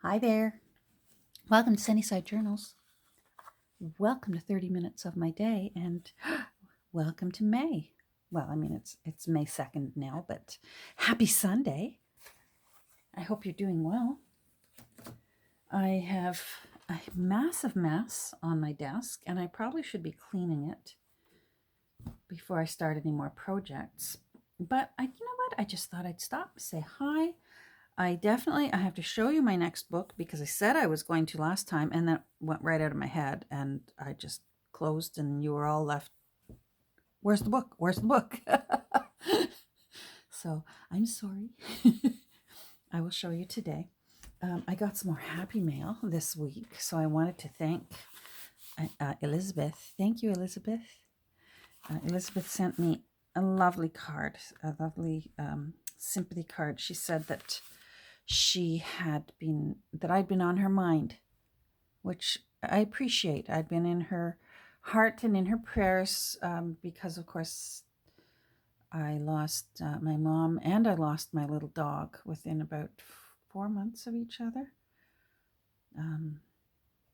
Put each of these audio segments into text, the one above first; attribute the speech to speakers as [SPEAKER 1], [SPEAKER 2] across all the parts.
[SPEAKER 1] Hi there. Welcome to Sunnyside Journals. Welcome to 30 minutes of my day and welcome to May. Well, I mean it's May 2nd now, but happy Sunday. I hope you're doing well. I have a massive mess on my desk and I probably should be cleaning it before I start any more projects. But you know what? I just thought I'd stop, say hi. I have to show you my next book because I said I was going to last time and that went right out of my head and I just closed and you were all left. Where's the book? Where's the book? So I'm sorry. I will show you today. I got some more happy mail this week, so I wanted to thank Elizabeth. Thank you, Elizabeth. Elizabeth sent me a lovely card, a lovely sympathy card. She said that I'd been on her mind, which I appreciate. I'd been in her heart and in her prayers because, of course, I lost my mom and I lost my little dog within about 4 months of each other.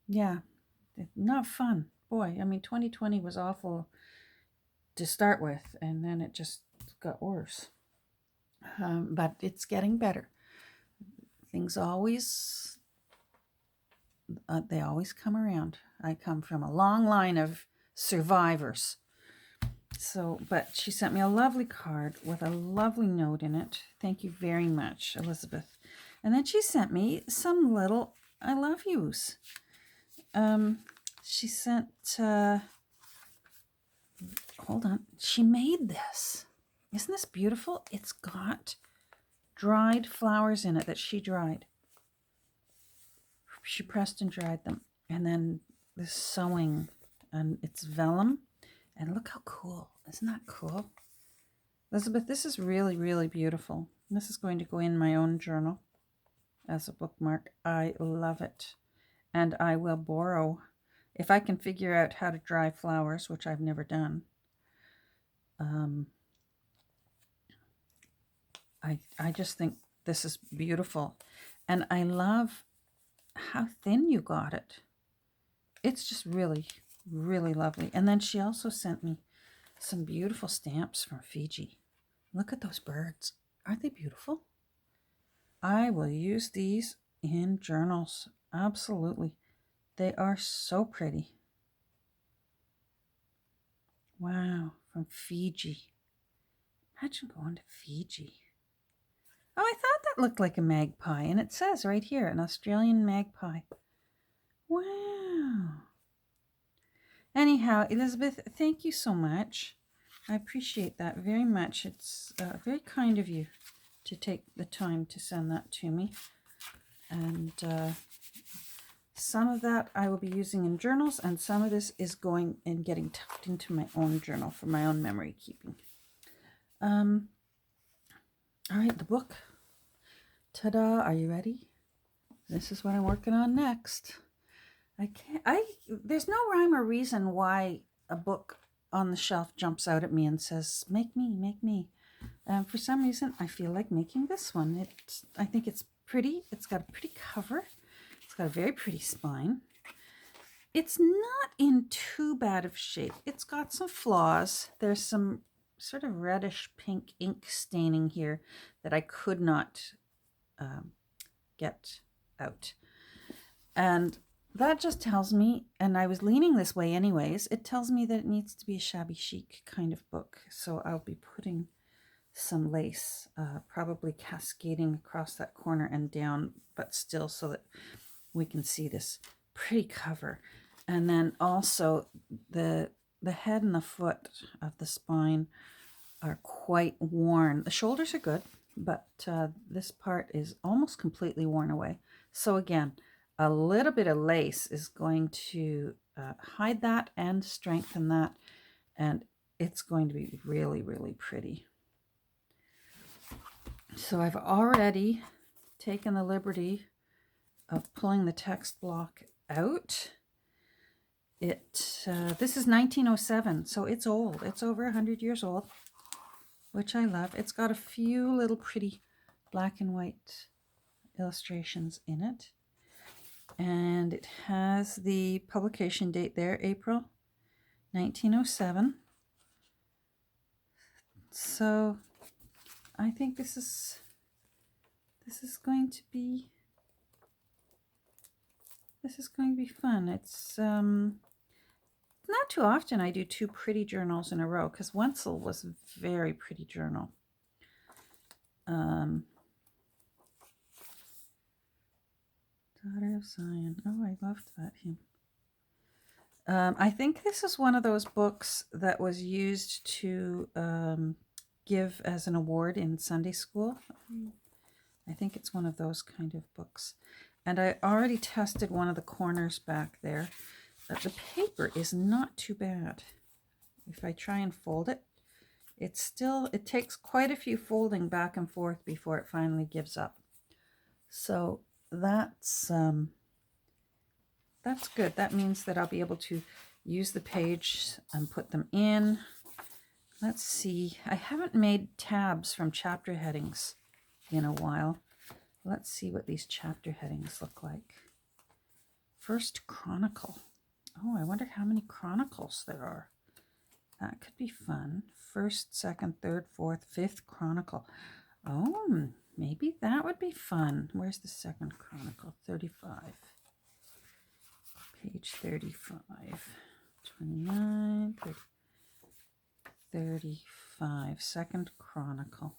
[SPEAKER 1] Yeah, not fun. Boy, I mean, 2020 was awful to start with, and then it just got worse. But it's getting better. Things always, they always come around. I come from a long line of survivors. So, but she sent me a lovely card with a lovely note in it. Thank you very much, Elizabeth. And then she sent me some little I love yous. She sent, hold on, she made this. Isn't this beautiful? It's got dried flowers in it that she dried. She pressed and dried them. And then this sewing, and it's vellum. And look how cool. Isn't that cool? Elizabeth, this is really, really beautiful. This is going to go in my own journal as a bookmark. I love it. And I will borrow, if I can figure out how to dry flowers, which I've never done. I just think this is beautiful. And I love how thin you got it. It's just really, really lovely. And then she also sent me some beautiful stamps from Fiji. Look at those birds. Aren't they beautiful? I will use these in journals. Absolutely. They are so pretty. Wow, from Fiji. Imagine going to Fiji. Oh, I thought that looked like a magpie, and it says right here, an Australian magpie. Wow. Anyhow, Elizabeth, thank you so much. I appreciate that very much. It's very kind of you to take the time to send that to me. And some of that I will be using in journals, and some of this is going and getting tucked into my own journal for my own memory keeping. All right, the book. Ta-da, are you ready? This is what I'm working on next. There's no rhyme or reason why a book on the shelf jumps out at me and says, make me, make me. For some reason, I feel like making this one. I think it's pretty. It's got a pretty cover. It's got a very pretty spine. It's not in too bad of shape. It's got some flaws. There's some sort of reddish pink ink staining here that I could not get out. And that just tells me, and I was leaning this way anyways, it tells me that it needs to be a shabby chic kind of book. So I'll be putting some lace, probably cascading across that corner and down, but still so that we can see this pretty cover. And then also the head and the foot of the spine are quite worn. The shoulders are good, but this part is almost completely worn away. So again, a little bit of lace is going to hide that and strengthen that, and it's going to be really, really pretty. So I've already taken the liberty of pulling the text block out. This is 1907, so it's old. It's over 100 years old, which I love. It's got a few little pretty black and white illustrations in it. And it has the publication date there, April 1907. So I think this is going to be fun. It's not too often I do 2 pretty journals in a row, because Wenzel was a very pretty journal. Daughter of Zion. Oh, I loved that hymn. I think this is one of those books that was used to give as an award in Sunday school. I think it's one of those kind of books. And I already tested one of the corners back there. The paper is not too bad. If I try and fold it, it takes quite a few folding back and forth before it finally gives up. So that's good. That means that I'll be able to use the page and put them in. Let's see. I haven't made tabs from chapter headings in a while. Let's see what these chapter headings look like. First Chronicle. Oh, I wonder how many chronicles there are. That could be fun. First, second, third, fourth, fifth Chronicle. Oh, maybe that would be fun. Where's the second Chronicle? 35. Page 35. 29, 30, 35. Second Chronicle.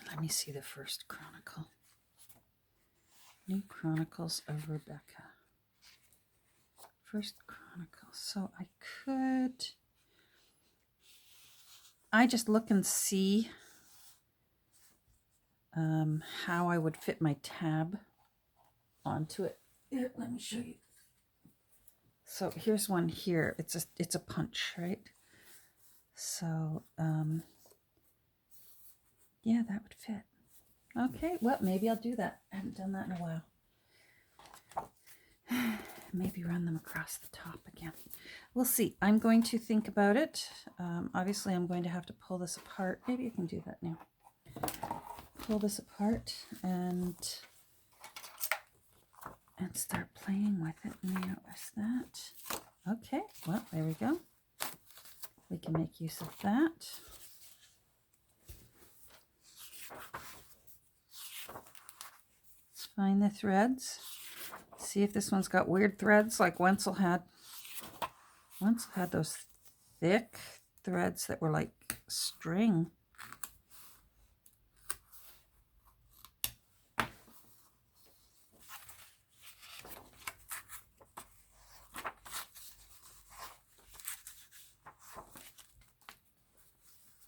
[SPEAKER 1] Let me see the first Chronicle. New Chronicles of Rebecca. First Chronicle. So I just look and see how I would fit my tab onto it. Here, let me show you. So here's one here. It's a punch, right? So yeah, that would fit. Okay, well, maybe I'll do that. I haven't done that in a while. Maybe run them across the top again. We'll see. I'm going to think about it. Obviously, I'm going to have to pull this apart. Maybe I can do that now. Pull this apart and start playing with it. Now, is that? Okay, well, there we go. We can make use of that. Let's find the threads. See if this one's got weird threads like Wenzel had. Wenzel had those thick threads that were like string.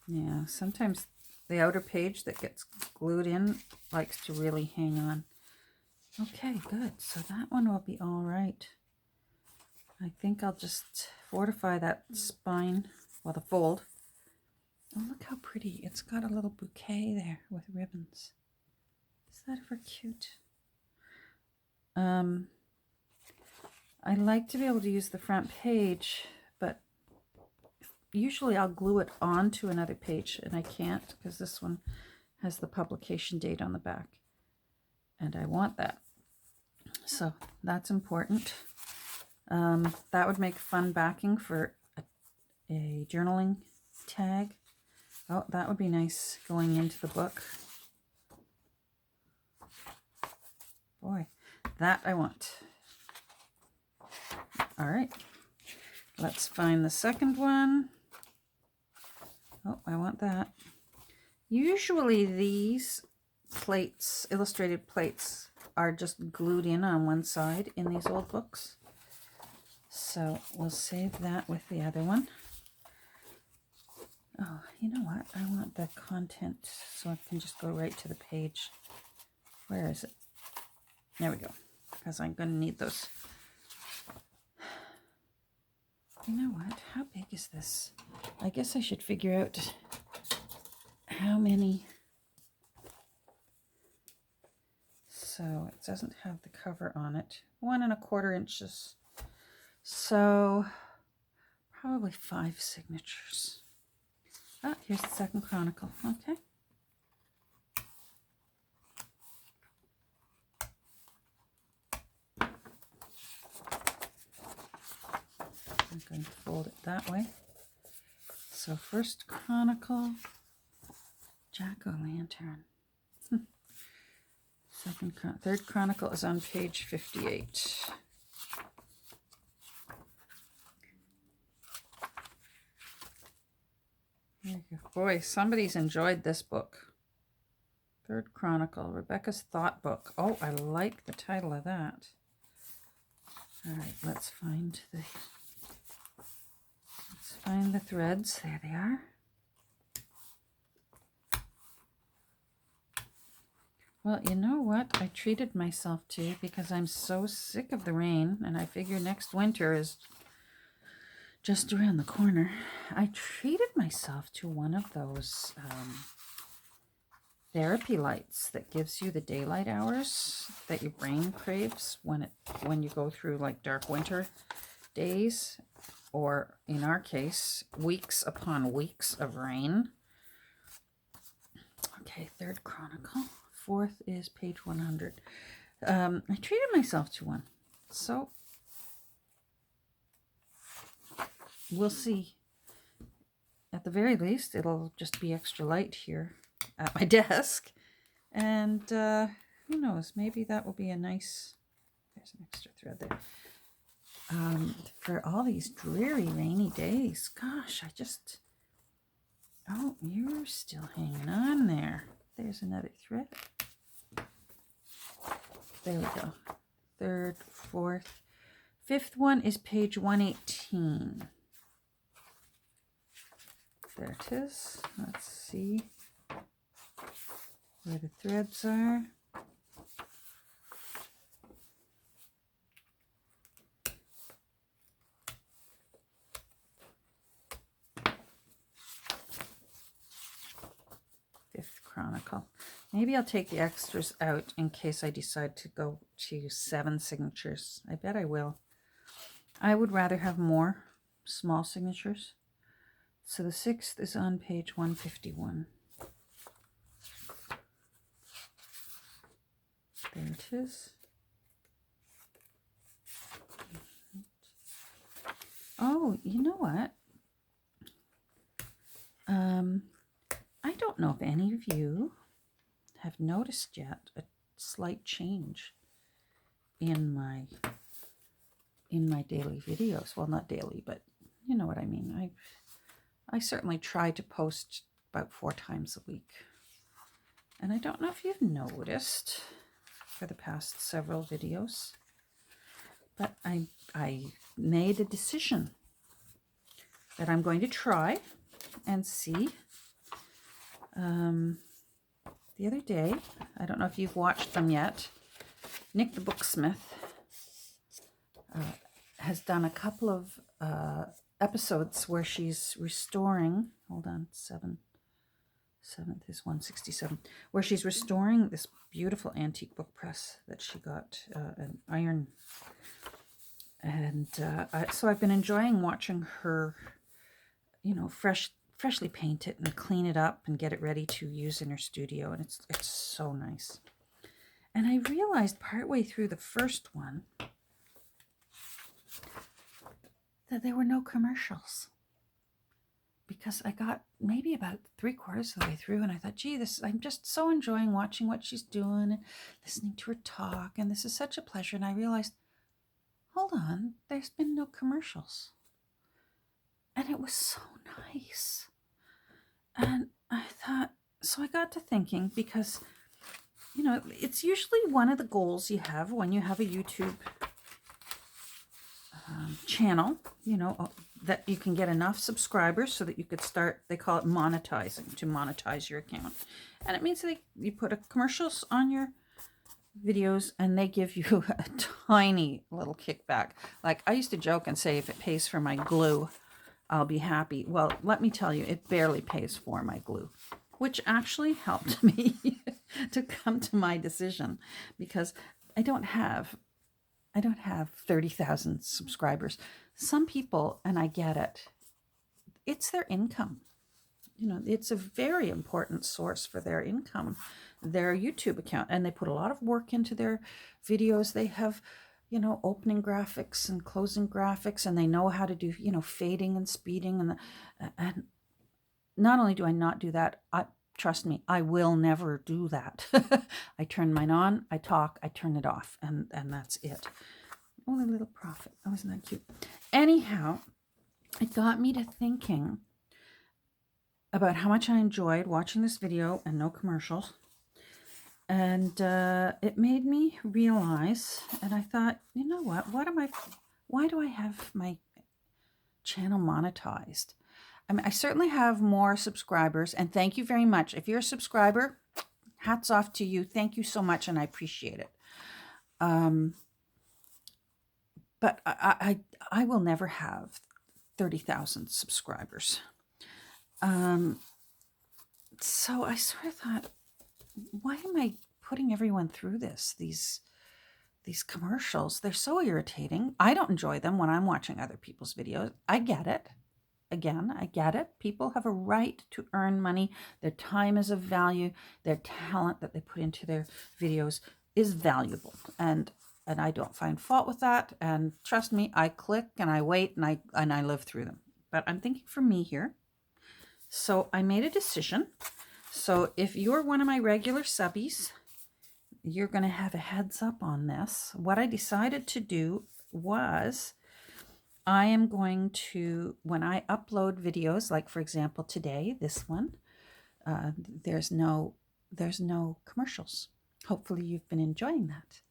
[SPEAKER 1] Yeah, sometimes the outer page that gets glued in likes to really hang on. Okay, good. So that one will be all right. I think I'll just fortify that spine, well, the fold. Oh, look how pretty. It's got a little bouquet there with ribbons. Is that ever cute? I like to be able to use the front page, but usually I'll glue it onto another page, and I can't because this one has the publication date on the back, and I want that. So that's important. That would make fun backing for a journaling tag. Oh, that would be nice going into the book. Boy, that I want. All right, let's find the second one. Oh, I want that. Usually these plates, illustrated plates, are just glued in on one side in these old books. So we'll save that with the other one. Oh, you know what? I want the content so I can just go right to the page. Where is it? There we go. Because I'm going to need those. You know what? How big is this? I guess I should figure out how many. So it doesn't have the cover on it. 1 1/4 inches. So probably 5 signatures. Ah, here's the second Chronicle. Okay. I'm going to fold it that way. So First Chronicle, Jack-o'-lantern. Third Chronicle is on page 58. There you go. Boy, somebody's enjoyed this book. Third Chronicle, Rebecca's Thought Book. Oh, I like the title of that. All right, let's find the threads. There they are. Well, you know what? I treated myself to, because I'm so sick of the rain, and I figure next winter is just around the corner. I treated myself to one of those therapy lights that gives you the daylight hours that your brain craves when you go through like dark winter days, or in our case, weeks upon weeks of rain. Okay, Third Chronicle. Fourth is page 100. I treated myself to one, so we'll see. At the very least, it'll just be extra light here at my desk, and who knows, maybe that will be a nice, there's an extra thread there, for all these dreary rainy days. Gosh, oh, you're still hanging on there. There's another thread. There we go. Third, fourth. Fifth one is page 118. There it is. Let's see where the threads are. Fifth Chronicle. Maybe I'll take the extras out in case I decide to go to 7 signatures. I bet I will. I would rather have more small signatures. So the 6th is on page 151. There it is. Oh, you know what? I don't know if any of you have noticed yet a slight change in my daily videos. Well, not daily, but you know what I mean. I certainly try to post about 4 times a week. And I don't know if you've noticed for the past several videos, but I made a decision that I'm going to try and see. The other day, I don't know if you've watched them yet, Nick the Booksmith has done a couple of episodes where she's restoring, hold on, 7th is 167, where she's restoring this beautiful antique book press that she got, an iron. And so I've been enjoying watching her, you know, freshly paint it and clean it up and get it ready to use in her studio, and it's so nice. And I realized partway through the first one that there were no commercials, because I got maybe about 3/4 of the way through, and I thought, gee, I'm just so enjoying watching what she's doing and listening to her talk, and this is such a pleasure. And I realized, hold on, there's been no commercials. And it was so nice. And I thought, so I got to thinking, because, you know, it's usually one of the goals you have when you have a YouTube channel, you know, that you can get enough subscribers so that you could start, they call it monetizing, to monetize your account. And it means that you put commercials on your videos and they give you a tiny little kickback. Like I used to joke and say, if it pays for my glue, I'll be happy. Well, let me tell you, it barely pays for my glue, which actually helped me to come to my decision, because I don't have 30,000 subscribers. Some people, and I get it, it's their income. You know, it's a very important source for their income, their YouTube account, and they put a lot of work into their videos. They have you know, opening graphics and closing graphics, and they know how to do, you know, fading and speeding. And not only do I not do that, trust me, I will never do that. I turn mine on, I talk, I turn it off, and that's it. Oh, the little prophet. Oh, isn't that cute? Anyhow, it got me to thinking about how much I enjoyed watching this video and no commercials. And it made me realize, and I thought, you know what, why do I have my channel monetized? I mean, I certainly have more subscribers, and thank you very much. If you're a subscriber, hats off to you. Thank you so much, and I appreciate it. But I will never have 30,000 subscribers. So I sort of thought, why am I putting everyone through this? These commercials, they're so irritating. I don't enjoy them when I'm watching other people's videos. I get it. Again, I get it. People have a right to earn money. Their time is of value. Their talent that they put into their videos is valuable. And I don't find fault with that. And trust me, I click and I wait and I live through them. But I'm thinking for me here. So I made a decision. So if you're one of my regular subbies, you're going to have a heads up on this. What I decided to do was I am going to, when I upload videos, like for example today, this one, there's no commercials. Hopefully you've been enjoying that.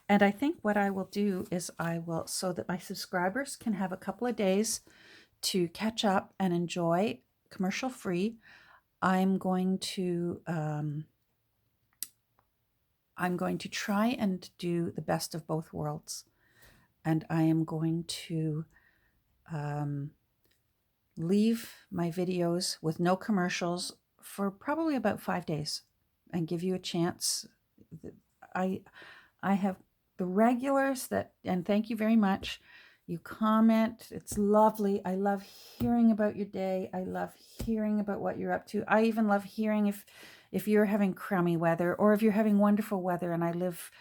[SPEAKER 1] And I think what I will do is so that my subscribers can have a couple of days to catch up and enjoy commercial free, I'm going to try and do the best of both worlds. And I am going to leave my videos with no commercials for probably about 5 days and give you a chance. I have the regulars and thank you very much. You comment. It's lovely. I love hearing about your day. I love hearing about what you're up to. I even love hearing if you're having crummy weather or if you're having wonderful weather and I live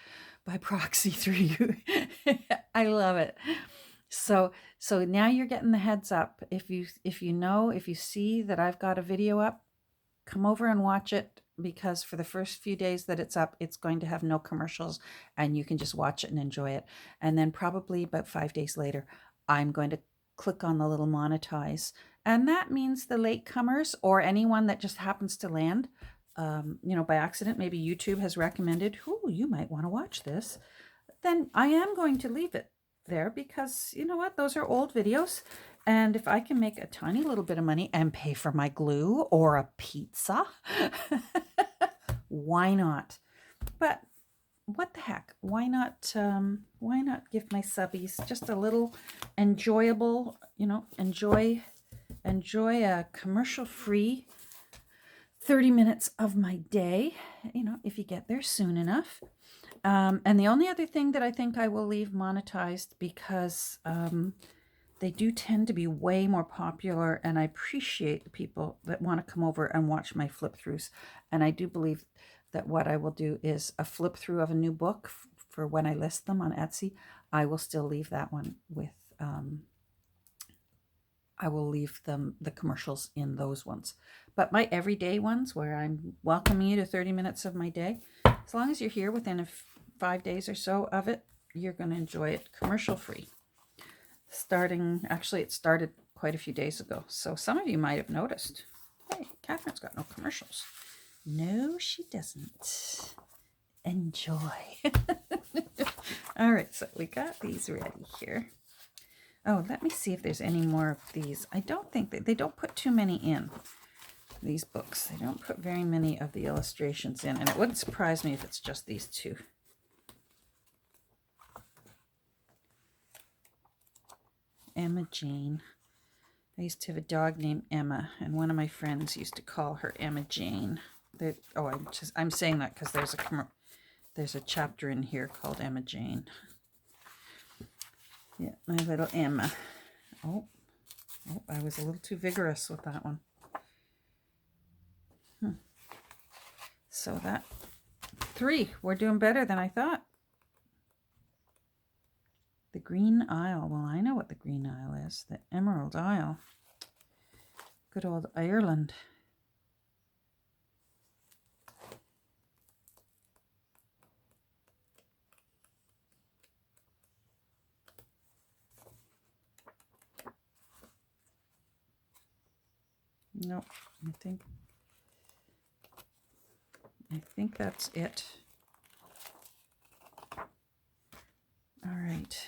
[SPEAKER 1] by proxy through you. I love it. So now you're getting the heads up. If you see that I've got a video up, come over and watch it, because for the first few days that it's up, it's going to have no commercials and you can just watch it and enjoy it. And then probably about 5 days later, I'm going to click on the little monetize. And that means the latecomers or anyone that just happens to land, by accident, maybe YouTube has recommended, you might want to watch this. Then I am going to leave it there because you know what? Those are old videos. And if I can make a tiny little bit of money and pay for my glue or a pizza, why not? But what the heck? Why not give my subbies just a little enjoyable, enjoy a commercial-free 30 minutes of my day, if you get there soon enough. And the only other thing that I think I will leave monetized, because they do tend to be way more popular, and I appreciate the people that want to come over and watch my flip throughs. And I do believe that what I will do is a flip through of a new book for when I list them on Etsy. I will still leave that one with, I will leave the commercials in those ones. But my everyday ones, where I'm welcoming you to 30 minutes of my day, as long as you're here within 5 days or so of it, you're going to enjoy it commercial free. It started quite a few days ago. So some of you might have noticed, hey, Catherine's got no commercials. No, she doesn't. Enjoy. All right, so we got these ready here. Oh, let me see if there's any more of these. I don't think they don't put too many in these books. They don't put very many of the illustrations in, and it wouldn't surprise me if it's just these two. Emma Jane. I used to have a dog named Emma, and one of my friends used to call her Emma Jane. I'm saying that because there's a chapter in here called Emma Jane. Yeah, my little Emma. Oh, I was a little too vigorous with that one. So that 3, we're doing better than I thought. The Green Isle. Well, I know what the Green Isle is. The Emerald Isle. Good old Ireland. Nope, I think that's it. All right.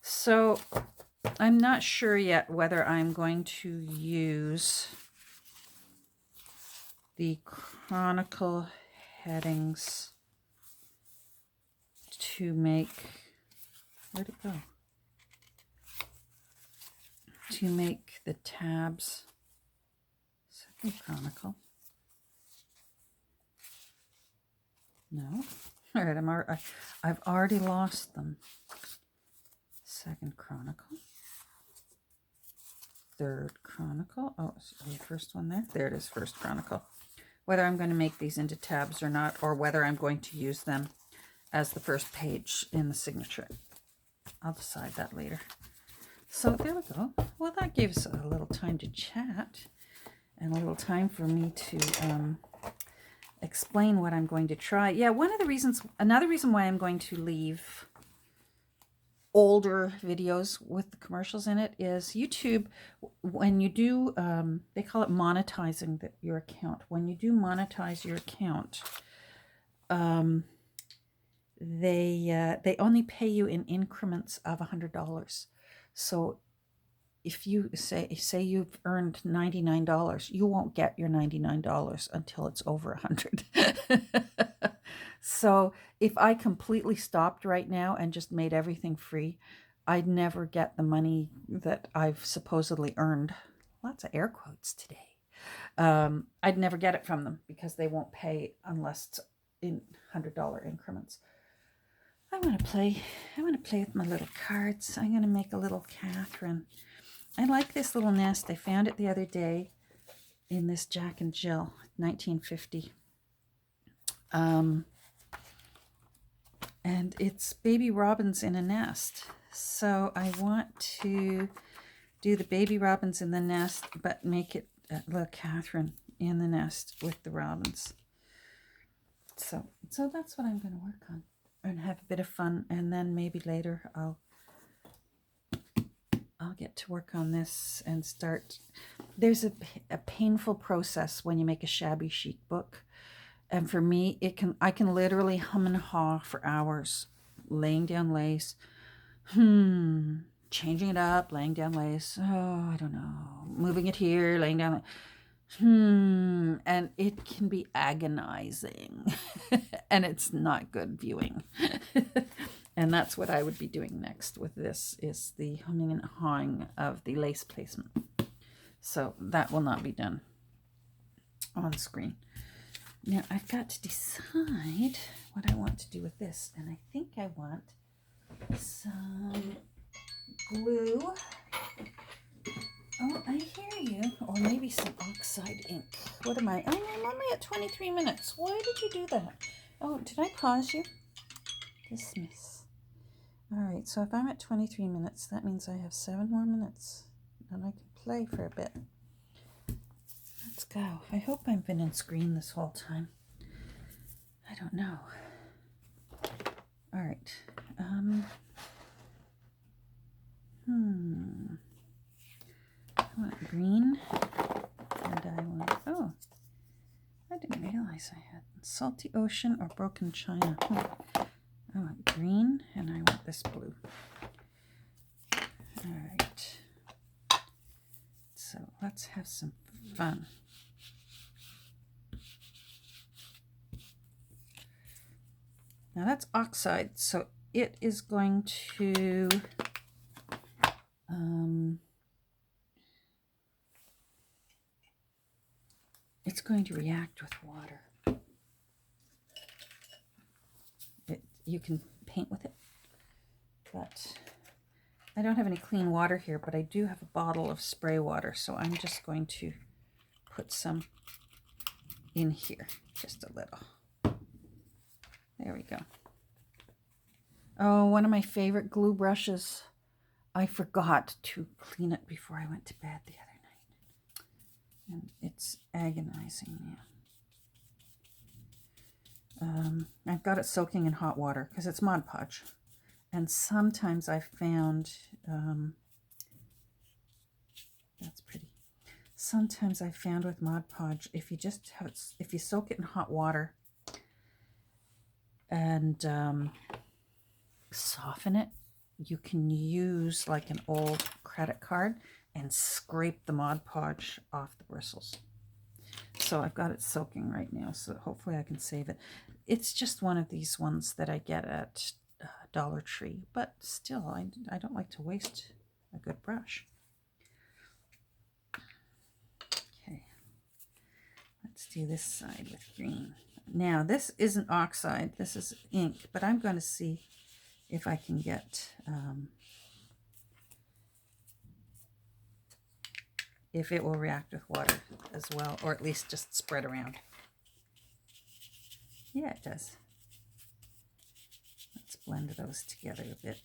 [SPEAKER 1] So I'm not sure yet whether I'm going to use the chronicle headings to make, where'd it go? To make the tabs. Second chronicle. No. All right, I've already lost them. Second chronicle. Third chronicle. Oh, the first one there. There it is, first chronicle. Whether I'm going to make these into tabs or not, or whether I'm going to use them as the first page in the signature. I'll decide that later. So there we go. Well, that gives a little time to chat and a little time for me to explain what I'm going to try. Yeah, another reason why I'm going to leave older videos with the commercials in it is YouTube, when you do, they call it monetizing your account. When you do monetize your account, they only pay you in increments of $100. So if you say you've earned $99, you won't get your $99 until it's over 100. So if I completely stopped right now and just made everything free, I'd never get the money that I've supposedly earned. Lots of air quotes today. I'd never get it from them because they won't pay unless it's in $100 increments. I want to play with my little cards. I'm going to make a little Catherine. I like this little nest. I found it the other day in this Jack and Jill, 1950. And it's baby robins in a nest. So I want to do the baby robins in the nest, but make it little Catherine in the nest with the robins. So that's what I'm going to work on and have a bit of fun. And then maybe later I'll get to work on this and start. There's a painful process when you make a shabby chic book. And for me, I can literally hum and haw for hours, laying down lace, changing it up, laying down lace, oh, I don't know, moving it here, laying down, and it can be agonizing, and it's not good viewing. And that's what I would be doing next with this, is the humming and hawing of the lace placement. So that will not be done on screen. Now I've got to decide what I want to do with this, and I think I want some glue. Oh, I hear you. Or maybe some oxide ink. What am I? Oh, I'm only at 23 minutes. Why did you do that? Oh, did I pause you? Dismiss. All right, so if I'm at 23 minutes, that means I have 7 more minutes, and I can play for a bit. Let's go. I hope I've been on screen this whole time. I don't know. All right. I want green, and I want, oh, I didn't realize I had salty ocean or broken china. I want green, and I want this blue. All right. So let's have some fun. Now that's oxide, so it is going to it's going to react with water. You can paint with it, but I don't have any clean water here, but I do have a bottle of spray water, so I'm just going to put some in here, just a little. There we go. Oh, one of my favorite glue brushes. I forgot to clean it before I went to bed the other night. And it's agonizing me. I've got it soaking in hot water because it's Mod Podge. And sometimes I found, that's pretty. Sometimes I found with Mod Podge, if you just have it, if you soak it in hot water and soften it, you can use like an old credit card and scrape the Mod Podge off the bristles. So I've got it soaking right now, so hopefully I can save it. It's just one of these ones that I get at Dollar Tree, but still, I don't like to waste a good brush. Okay, let's do this side with green. Now, this isn't oxide, this is ink, but I'm going to see if I can get, if it will react with water as well, or at least just spread around. Yeah, it does. Let's blend those together a bit.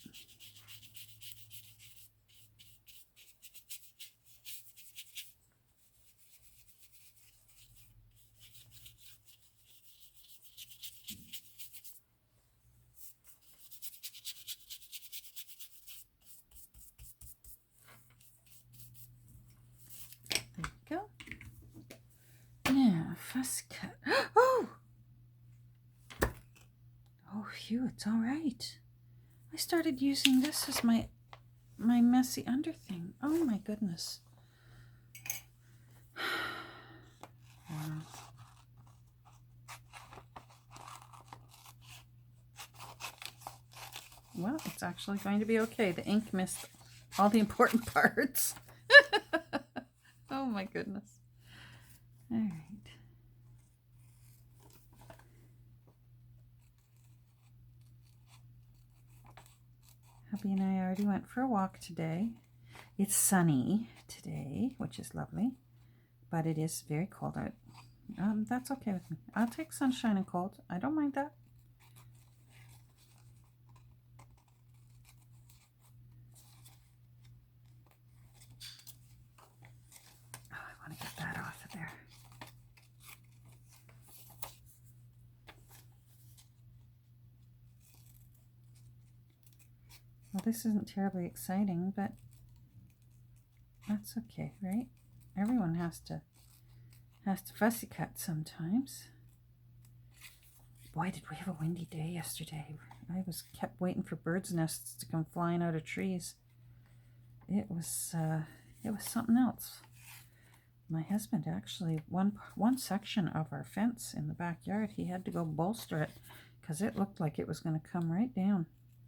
[SPEAKER 1] There we go. Now, fussy cut. Oh! Oh, phew, it's all right. I started using this as my messy under thing. Oh my goodness. Wow. Well, it's actually going to be okay. The ink missed all the important parts. Oh my goodness. All right. Hubby and I already went for a walk today. It's sunny today, which is lovely, but it is very cold out. That's okay with me. I'll take sunshine and cold. I don't mind that. Oh, I want to get that off of there. Well, this isn't terribly exciting, but that's okay, right? Everyone has to fussy cut sometimes. Boy, did we have a windy day yesterday. I kept waiting for birds' nests to come flying out of trees. It was something else. My husband actually, one section of our fence in the backyard, he had to go bolster it because it looked like it was going to come right down.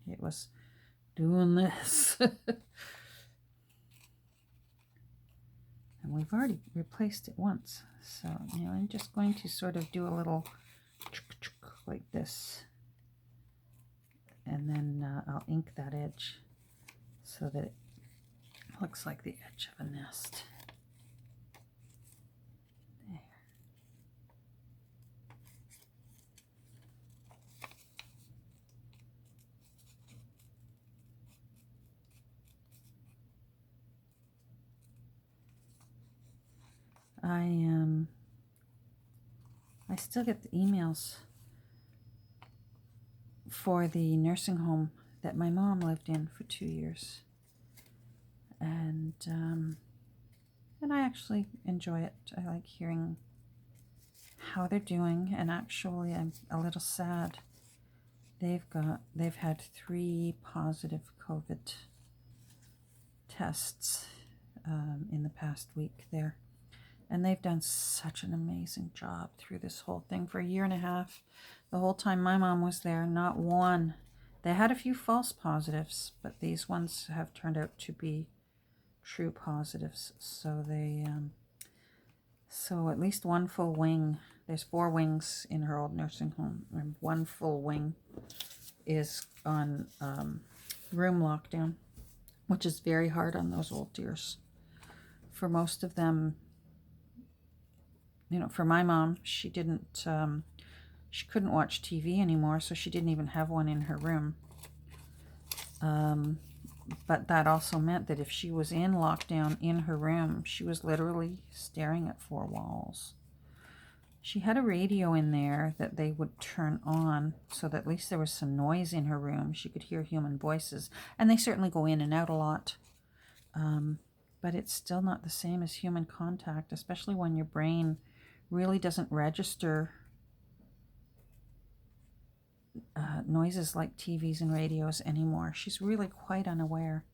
[SPEAKER 1] It was doing this. And we've already replaced it once. So now I'm just going to sort of do a little like this. And then I'll ink that edge so that it looks like the edge of a nest. There. I still get the emails for the nursing home that my mom lived in for 2 years. And I actually enjoy it. I like hearing how they're doing, and actually I'm a little sad. They've had 3 positive COVID tests in the past week there. And they've done such an amazing job through this whole thing for 1.5 years. The whole time my mom was there, not one. They had a few false positives, but these ones have turned out to be true positives. So so at least one full wing. There's 4 wings in her old nursing home, and one full wing is on room lockdown, which is very hard on those old dears. For most of them, you know, for my mom, she couldn't watch TV anymore, so she didn't even have one in her room. But that also meant that if she was in lockdown in her room, she was literally staring at four walls. She had a radio in there that they would turn on so that at least there was some noise in her room. She could hear human voices, and they certainly go in and out a lot. But it's still not the same as human contact, especially when your brain really doesn't register noises like TVs and radios anymore. She's really quite unaware.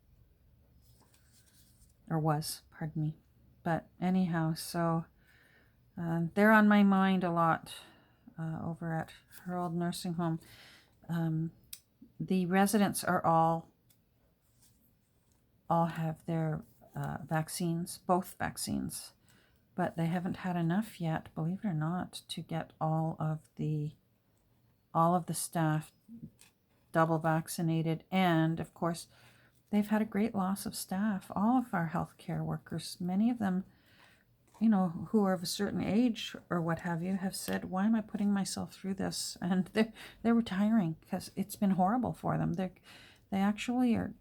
[SPEAKER 1] Or was, pardon me. But anyhow, so they're on my mind a lot over at her old nursing home. The residents are all have their vaccines, both vaccines, but they haven't had enough yet, believe it or not, to get all of the staff double vaccinated. And of course, they've had a great loss of staff. All of our healthcare workers, many of them, who are of a certain age or what have you, have said, why am I putting myself through this? And they're retiring because it's been horrible for them. They actually are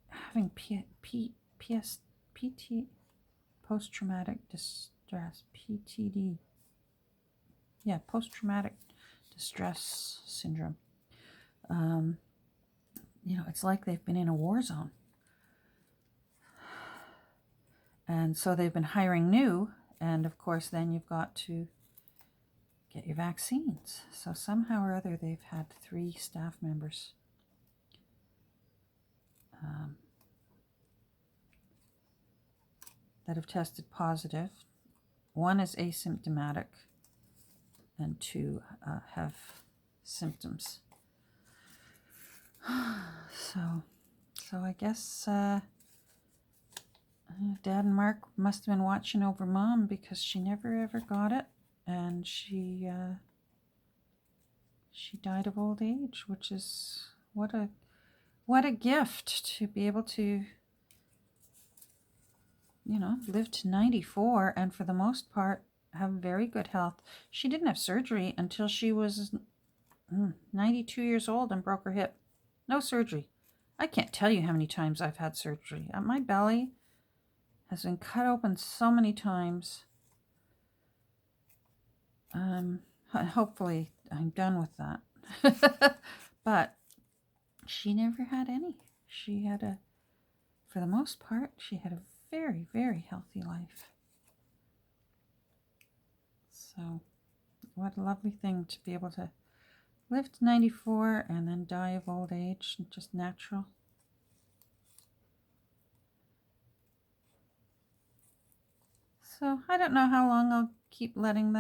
[SPEAKER 1] having PT, post-traumatic distress, PTD. Yeah, post-traumatic distress syndrome. It's like they've been in a war zone. And so they've been hiring new, and of course then you've got to get your vaccines. So somehow or other they've had 3 staff members that have tested positive. 1 is asymptomatic, and 2 have symptoms. So I guess Dad and Mark must have been watching over Mom, because she never ever got it, and she died of old age, which is what a gift to be able to live to 94 and for the most part have very good health. She didn't have surgery until she was 92 years old and broke her hip. No surgery. I can't tell you how many times I've had surgery. My belly has been cut open so many times. Hopefully I'm done with that. But she never had any. She had for the most part, she had a very, very healthy life. So what a lovely thing to be able to live to 94 and then die of old age, just natural. So I don't know how long I'll keep letting that